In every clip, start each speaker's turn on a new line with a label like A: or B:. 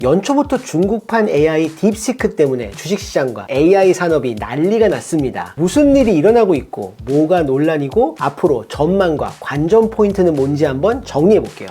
A: 연초부터 중국판 AI 딥시크 때문에 주식시장과 AI 산업이 난리가 났습니다. 무슨 일이 일어나고 있고 뭐가 논란이고 앞으로 전망과 관전 포인트는 뭔지 한번 정리해 볼게요.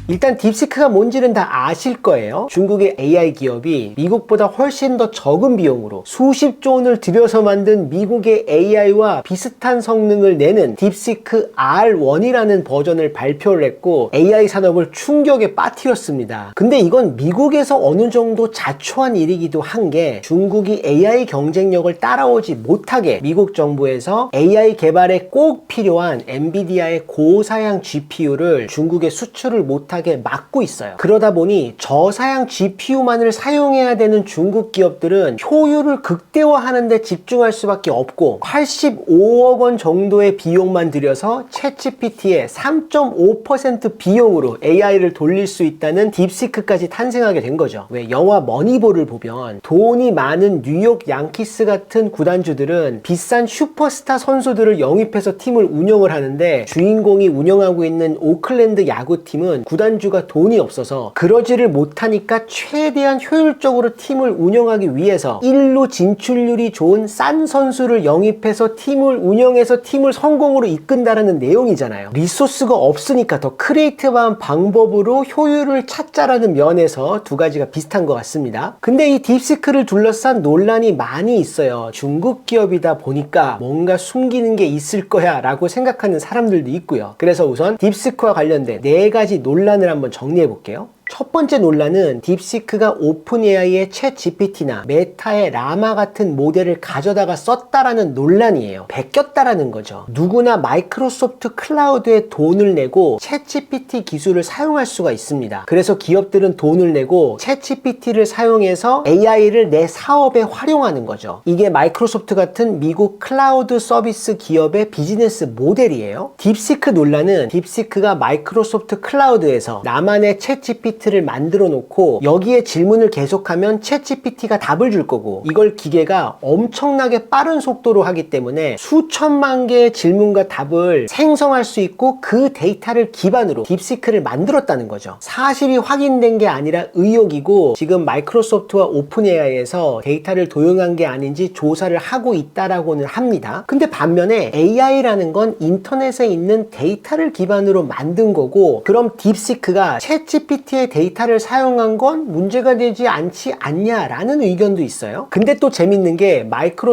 A: 일단 딥시크가 뭔지는 다 아실 거예요. 중국의 AI 기업이 미국보다 훨씬 더 적은 비용으로 수십조 원을 들여서 만든 미국의 AI와 비슷한 성능을 내는 딥시크 R1이라는 버전을 발표를 했고 AI 산업을 충격에 빠뜨렸습니다. 근데 이건 미국에서 어느 정도 자초한 일이기도 한 게 중국이 AI 경쟁력을 따라오지 못하게 미국 정부에서 AI 개발에 꼭 필요한 엔비디아의 고사양 GPU를 중국에 수출을 못하게 막고 있어요. 그러다 보니 저사양 GPU만을 사용해야 되는 중국 기업들은 효율을 극대화하는 데 집중할 수밖에 없고 85억 원 정도의 비용만 들여서 챗GPT의 3.5% 비용으로 AI를 돌릴 수 있다는 딥시크까지 탄생하게 된 거죠. 왜 영화 머니볼을 보면 돈이 많은 뉴욕 양키스 같은 구단주들은 비싼 슈퍼스타 선수들을 영입해서 팀을 운영을 하는데 주인공이 운영하고 있는 오클랜드 야구팀은 구단주가 돈이 없어서 그러지를 못하니까 최대한 효율적으로 팀을 운영하기 위해서 일루 진출률이 좋은 싼 선수를 영입해서 팀을 운영해서 팀을 성공으로 이끈다라는 내용이잖아요. 리소스가 없으니까 더 크리에이티브한 방법으로 효율을 찾자라는 면에서 두 가지가 비슷한 것 같습니다. 근데 이 딥시크를 둘러싼 논란이 많이 있어요. 중국 기업이다 보니까 뭔가 숨기는 게 있을 거야 라고 생각하는 사람들도 있고요. 그래서 우선 딥시크와 관련된 4가지 논란을 한번 정리해 볼게요. 첫 번째 논란은 딥시크가 오픈AI의 챗GPT나 메타의 라마 같은 모델을 가져다가 썼다라는 논란이에요. 베꼈다라는 거죠. 누구나 마이크로소프트 클라우드에 돈을 내고 챗GPT 기술을 사용할 수가 있습니다. 그래서 기업들은 돈을 내고 챗GPT를 사용해서 AI를 내 사업에 활용하는 거죠. 이게 마이크로소프트 같은 미국 클라우드 서비스 기업의 비즈니스 모델이에요. 딥시크 논란은 딥시크가 마이크로소프트 클라우드에서 나만의 챗GPT 를 만들어 놓고 여기에 질문을 계속하면 챗GPT가 답을 줄 거고 이걸 기계가 엄청나게 빠른 속도로 하기 때문에 수천만 개의 질문과 답을 생성할 수 있고 그 데이터를 기반으로 딥시크를 만들었다는 거죠. 사실이 확인된 게 아니라 의혹이고 지금 마이크로소프트와 오픈AI에서 데이터를 도용한 게 아닌지 조사를 하고 있다라고는 합니다. 근데 반면에 AI라는 건 인터넷에 있는 데이터를 기반으로 만든 거고 그럼 딥시크가 챗GPT의 데이터를 사용한 건 문제가 되지 않지 않냐라는 의견도 있어요. 근데 또 재밌는 게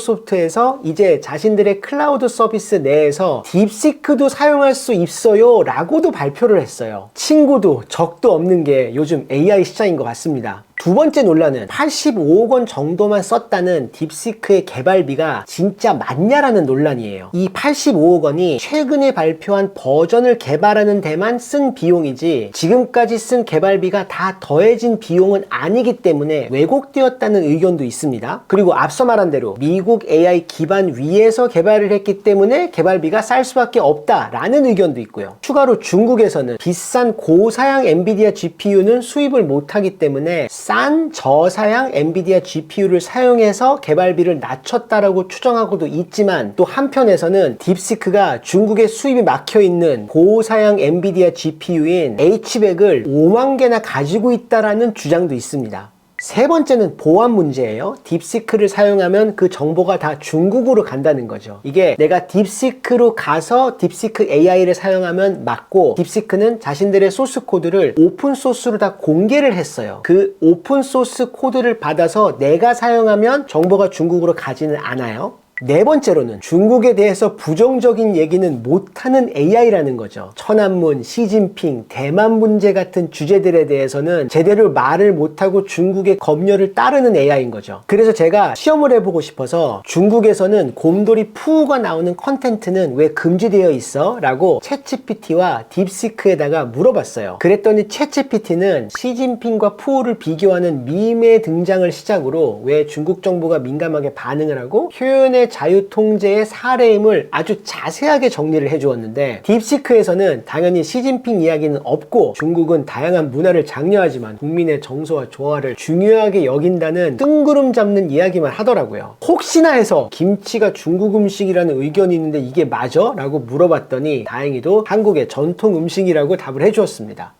A: 마이크로소프트에서 이제 자신들의 클라우드 서비스 내에서 딥시크도 사용할 수 있어요 라고도 발표를 했어요. 친구도 적도 없는 게 요즘 AI 시장인 것 같습니다. 두 번째 논란은 85억 원 정도만 썼다는 딥시크의 개발비가 진짜 맞냐라는 논란이에요. 이 85억 원이 최근에 발표한 버전을 개발하는 데만 쓴 비용이지 지금까지 쓴 개발비가 다 더해진 비용은 아니기 때문에 왜곡되었다는 의견도 있습니다. 그리고 앞서 말한 대로 미국 AI 기반 위에서 개발을 했기 때문에 개발비가 쌀 수밖에 없다라는 의견도 있고요. 추가로 중국에서는 비싼 고사양 엔비디아 GPU는 수입을 못하기 때문에 싼 저사양 엔비디아 GPU를 사용해서 개발비를 낮췄다라고 추정하고도 있지만 또 한편에서는 딥시크가 중국에 수입이 막혀있는 고사양 엔비디아 GPU인 H100을 5만 개나 가지고 있다라는 주장도 있습니다. 세 번째는 보안 문제예요. 딥시크를 사용하면 그 정보가 다 중국으로 간다는 거죠. 이게 내가 딥시크로 가서 딥시크 AI를 사용하면 맞고 딥시크는 자신들의 소스 코드를 오픈소스로 다 공개를 했어요. 그 오픈소스 코드를 받아서 내가 사용하면 정보가 중국으로 가지는 않아요. 네 번째로는 중국에 대해서 부정적인 얘기는 못하는 AI라는 거죠. 천안문, 시진핑, 대만 문제 같은 주제들에 대해서는 제대로 말을 못하고 중국의 검열을 따르는 AI인 거죠. 그래서 제가 시험을 해보고 싶어서 중국에서는 곰돌이 푸우가 나오는 컨텐츠는 왜 금지되어 있어? 라고 챗GPT와 딥시크에다가 물어봤어요. 그랬더니 챗GPT는 시진핑과 푸우를 비교하는 밈의 등장을 시작으로 왜 중국 정부가 민감하게 반응을 하고 표현의 인간의 자유통제의 사례임을 아주 자세하게 정리를 해주었는데, 딥시크에서는 당연히 시진핑 이야기는 없고 중국은 다양한 문화를 장려하지만 국민의 정서와 조화를 중요하게 여긴다는 뜬구름 잡는 이야기만 하더라고요. 혹시나 해서 김치가 중국 음식이라는 의견이 있는데 이게 맞아? 라고 물어봤더니 다행히도 한국의 전통 음식이라고 답을 해주었습니다.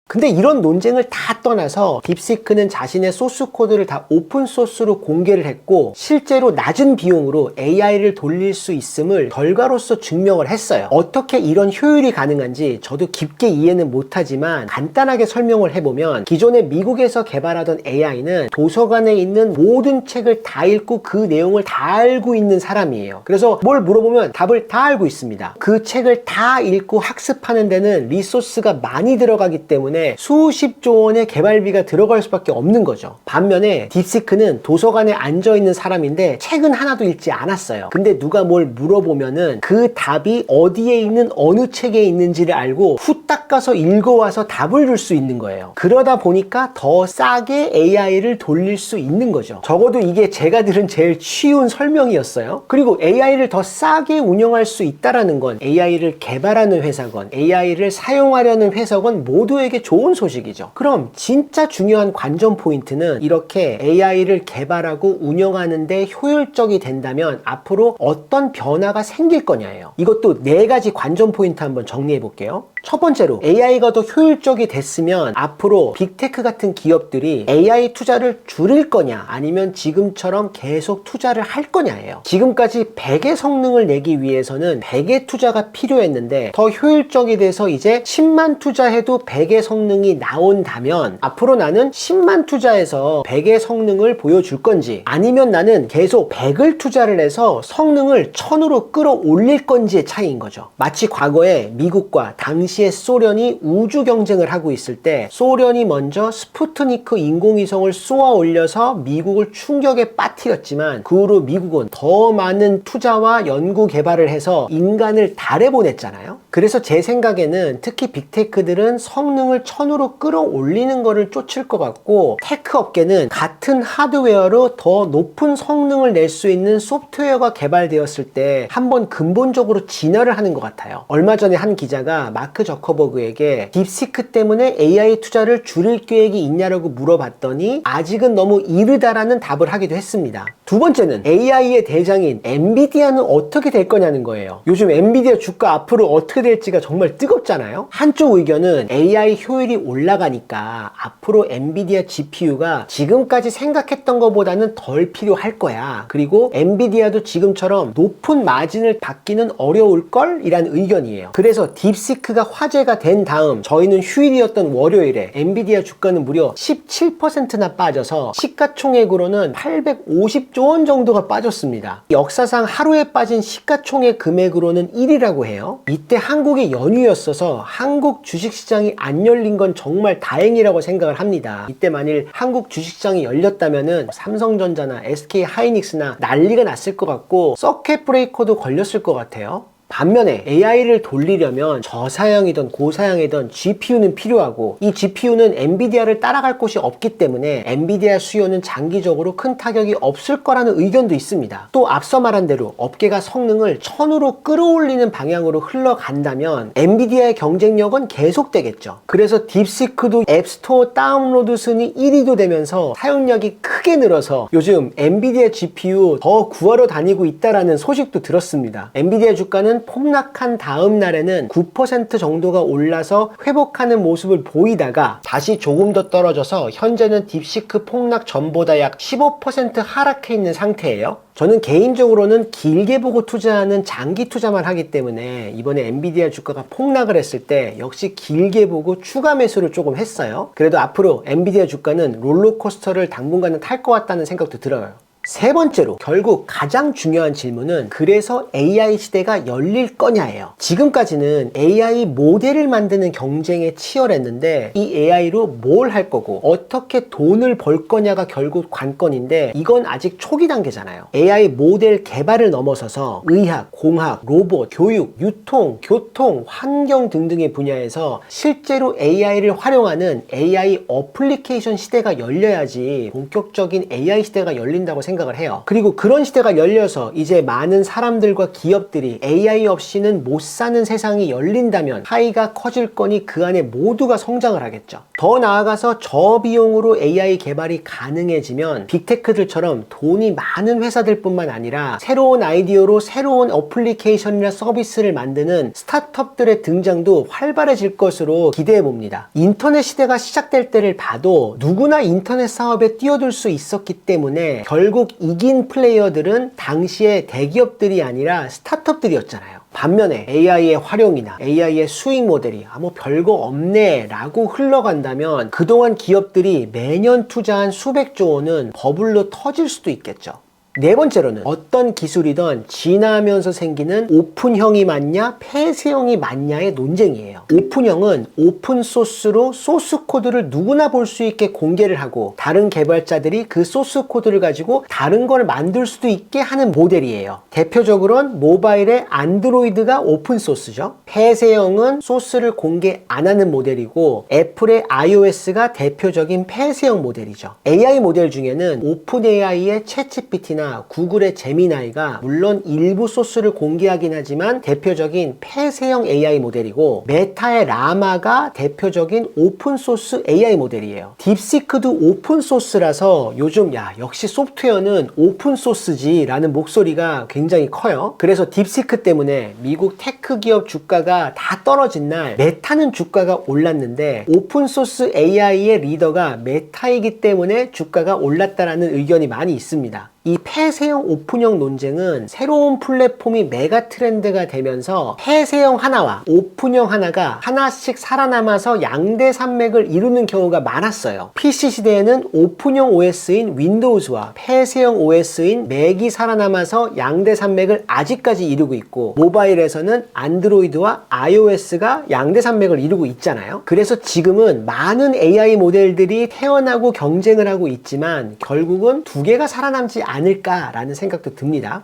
A: 근데 이런 논쟁을 다 떠나서 딥시크는 자신의 소스 코드를 다 오픈소스로 공개를 했고 실제로 낮은 비용으로 AI를 돌릴 수 있음을 결과로서 증명을 했어요. 어떻게 이런 효율이 가능한지 저도 깊게 이해는 못하지만 간단하게 설명을 해보면, 기존에 미국에서 개발하던 AI는 도서관에 있는 모든 책을 다 읽고 그 내용을 다 알고 있는 사람이에요. 그래서 뭘 물어보면 답을 다 알고 있습니다. 그 책을 다 읽고 학습하는 데는 리소스가 많이 들어가기 때문에 수십조 원의 개발비가 들어갈 수밖에 없는 거죠. 반면에 딥시크는 도서관에 앉아있는 사람인데 책은 하나도 읽지 않았어요. 근데 누가 뭘 물어보면은 그 답이 어디에 있는 어느 책에 있는지를 알고 후딱 가서 읽어와서 답을 줄 수 있는 거예요. 그러다 보니까 더 싸게 AI를 돌릴 수 있는 거죠. 적어도 이게 제가 들은 제일 쉬운 설명이었어요. 그리고 AI를 더 싸게 운영할 수 있다라는 건 AI를 개발하는 회사건 AI를 사용하려는 회사건 모두에게 좋은 소식이죠. 그럼 진짜 중요한 관전 포인트는, 이렇게 AI를 개발하고 운영하는데 효율적이 된다면 앞으로 어떤 변화가 생길 거냐예요. 이것도 4가지 관전 포인트 한번 정리해 볼게요. 첫 번째로, AI가 더 효율적이 됐으면 앞으로 빅테크 같은 기업들이 AI 투자를 줄일 거냐 아니면 지금처럼 계속 투자를 할 거냐예요. 지금까지 100의 성능을 내기 위해서는 100의 투자가 필요했는데 더 효율적이 돼서 이제 10만 투자해도 100의 성능이 나온다면 앞으로 나는 10만 투자해서 100의 성능을 보여줄 건지, 아니면 나는 계속 100을 투자를 해서 성능을 1000으로 끌어올릴 건지의 차이인 거죠. 마치 과거에 미국과 당시의 소련이 우주 경쟁을 하고 있을 때 소련이 먼저 스푸트니크 인공위성을 쏘아 올려서 미국을 충격에 빠뜨렸지만 그 후로 미국은 더 많은 투자와 연구 개발을 해서 인간을 달에 보냈잖아요. 그래서 제 생각에는 특히 빅테크들은 성능을 1000으로 끌어올리는 거를 쫓을 것 같고, 테크 업계는 같은 하드웨어로 더 높은 성능을 낼 수 있는 소프트웨어가 개발되었을 때 한번 근본적으로 진화를 하는 것 같아요. 얼마 전에 한 기자가 마크 저커버그에게 딥시크 때문에 AI 투자를 줄일 계획이 있냐라고 물어봤더니 아직은 너무 이르다라는 답을 하기도 했습니다. 두 번째는, AI의 대장인 엔비디아는 어떻게 될 거냐는 거예요. 요즘 엔비디아 주가 앞으로 어떻게 될지가 정말 뜨겁잖아요. 한쪽 의견은 AI 효율이 올라가니까 앞으로 엔비디아 GPU가 지금까지 생각했던 것보다는 덜 필요할 거야. 그리고 엔비디아도 지금처럼 높은 마진을 받기는 어려울걸? 이란 의견이에요. 그래서 딥시크가 화제가 된 다음 저희는 휴일이었던 월요일에 엔비디아 주가는 무려 17%나 빠져서 시가총액으로는 850조 원 정도가 빠졌습니다. 역사상 하루에 빠진 시가총액 금액으로는 1위라고 해요. 이때 한국의 연휴였어서 한국 주식시장이 안 열린 건 정말 다행이라고 생각을 합니다. 이때 만일 한국 주식시장이 열렸다면은 삼성전자나 SK하이닉스나 난리가 났을 것 같고 서킷 브레이커도 걸렸을 것 같아요. 반면에 AI를 돌리려면 저사양이든 고사양이든 GPU는 필요하고, 이 GPU는 엔비디아를 따라갈 곳이 없기 때문에 엔비디아 수요는 장기적으로 큰 타격이 없을 거라는 의견도 있습니다. 또 앞서 말한 대로 업계가 성능을 1000으로 끌어올리는 방향으로 흘러간다면 엔비디아의 경쟁력은 계속되겠죠. 그래서 딥시크도 앱스토어 다운로드 순위 1위도 되면서 사용량이 크게 늘어서 요즘 엔비디아 GPU 더 구하러 다니고 있다라는 소식도 들었습니다. 엔비디아 주가는 폭락한 다음 날에는 9% 정도가 올라서 회복하는 모습을 보이다가 다시 조금 더 떨어져서 현재는 딥시크 폭락 전보다 약 15% 하락해 있는 상태예요. 저는 개인적으로는 길게 보고 투자하는 장기 투자만 하기 때문에 이번에 엔비디아 주가가 폭락을 했을 때 역시 길게 보고 추가 매수를 조금 했어요. 그래도 앞으로 엔비디아 주가는 롤러코스터를 당분간은 탈 것 같다는 생각도 들어요. 세 번째로, 결국 가장 중요한 질문은 그래서 AI 시대가 열릴 거냐예요. 지금까지는 AI 모델을 만드는 경쟁에 치열했는데 이 AI로 뭘 할 거고 어떻게 돈을 벌 거냐가 결국 관건인데 이건 아직 초기 단계잖아요. AI 모델 개발을 넘어서서 의학, 공학, 로봇, 교육, 유통, 교통, 환경 등등의 분야에서 실제로 AI를 활용하는 AI 어플리케이션 시대가 열려야지 본격적인 AI 시대가 열린다고 생각합니다. 생각을 해요. 그리고 그런 시대가 열려서 이제 많은 사람들과 기업들이 AI 없이는 못 사는 세상이 열린다면 파이가 커질 거니 그 안에 모두가 성장을 하겠죠. 더 나아가서 저비용으로 AI 개발이 가능해지면 빅테크들처럼 돈이 많은 회사들뿐만 아니라 새로운 아이디어로 새로운 어플리케이션이나 서비스를 만드는 스타트업들의 등장도 활발해질 것으로 기대해 봅니다. 인터넷 시대가 시작될 때를 봐도 누구나 인터넷 사업에 뛰어들 수 있었기 때문에 결국 이긴 플레이어들은 당시에 대기업들이 아니라 스타트업들이었잖아요. 반면에 AI의 활용이나 AI의 수익 모델이 뭐 별거 없네 라고 흘러간다면 그동안 기업들이 매년 투자한 수백조 원은 버블로 터질 수도 있겠죠. 네 번째로는 어떤 기술이든 진화하면서 생기는 오픈형이 맞냐 폐쇄형이 맞냐의 논쟁이에요. 오픈형은 오픈소스로 소스 코드를 누구나 볼 수 있게 공개를 하고 다른 개발자들이 그 소스 코드를 가지고 다른 걸 만들 수도 있게 하는 모델이에요. 대표적으로는 모바일의 안드로이드가 오픈소스죠. 폐쇄형은 소스를 공개 안 하는 모델이고 애플의 iOS가 대표적인 폐쇄형 모델이죠. AI 모델 중에는 오픈 AI의 챗GPT나 구글의 제미나이가 물론 일부 소스를 공개하긴 하지만 대표적인 폐쇄형 AI 모델이고 메타의 라마가 대표적인 오픈소스 AI 모델이에요. 딥시크도 오픈소스라서 요즘 역시 소프트웨어는 오픈소스지 라는 목소리가 굉장히 커요. 그래서 딥시크 때문에 미국 테크 기업 주가가 다 떨어진 날 메타는 주가가 올랐는데 오픈소스 AI의 리더가 메타이기 때문에 주가가 올랐다라는 의견이 많이 있습니다. 이 폐쇄형 오픈형 논쟁은 새로운 플랫폼이 메가 트렌드가 되면서 폐쇄형 하나와 오픈형 하나가 하나씩 살아남아서 양대 산맥을 이루는 경우가 많았어요. PC 시대에는 오픈형 OS인 윈도우즈와 폐쇄형 OS인 맥이 살아남아서 양대 산맥을 아직까지 이루고 있고 모바일에서는 안드로이드와 iOS가 양대 산맥을 이루고 있잖아요. 그래서 지금은 많은 AI 모델들이 태어나고 경쟁을 하고 있지만 결국은 두 개가 살아남지 않을까라는 생각도 듭니다.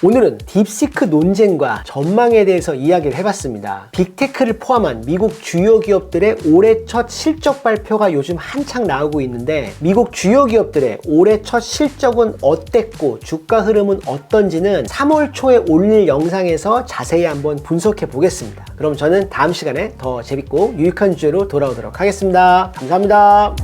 A: 오늘은 딥시크 논쟁과 전망에 대해서 이야기를 해봤습니다. 빅테크를 포함한 미국 주요 기업들의 올해 첫 실적 발표가 요즘 한창 나오고 있는데 미국 주요 기업들의 올해 첫 실적은 어땠고 주가 흐름은 어떤지는 3월 초에 올릴 영상에서 자세히 한번 분석해 보겠습니다. 그럼 저는 다음 시간에 더 재밌고 유익한 주제로 돌아오도록 하겠습니다. 감사합니다.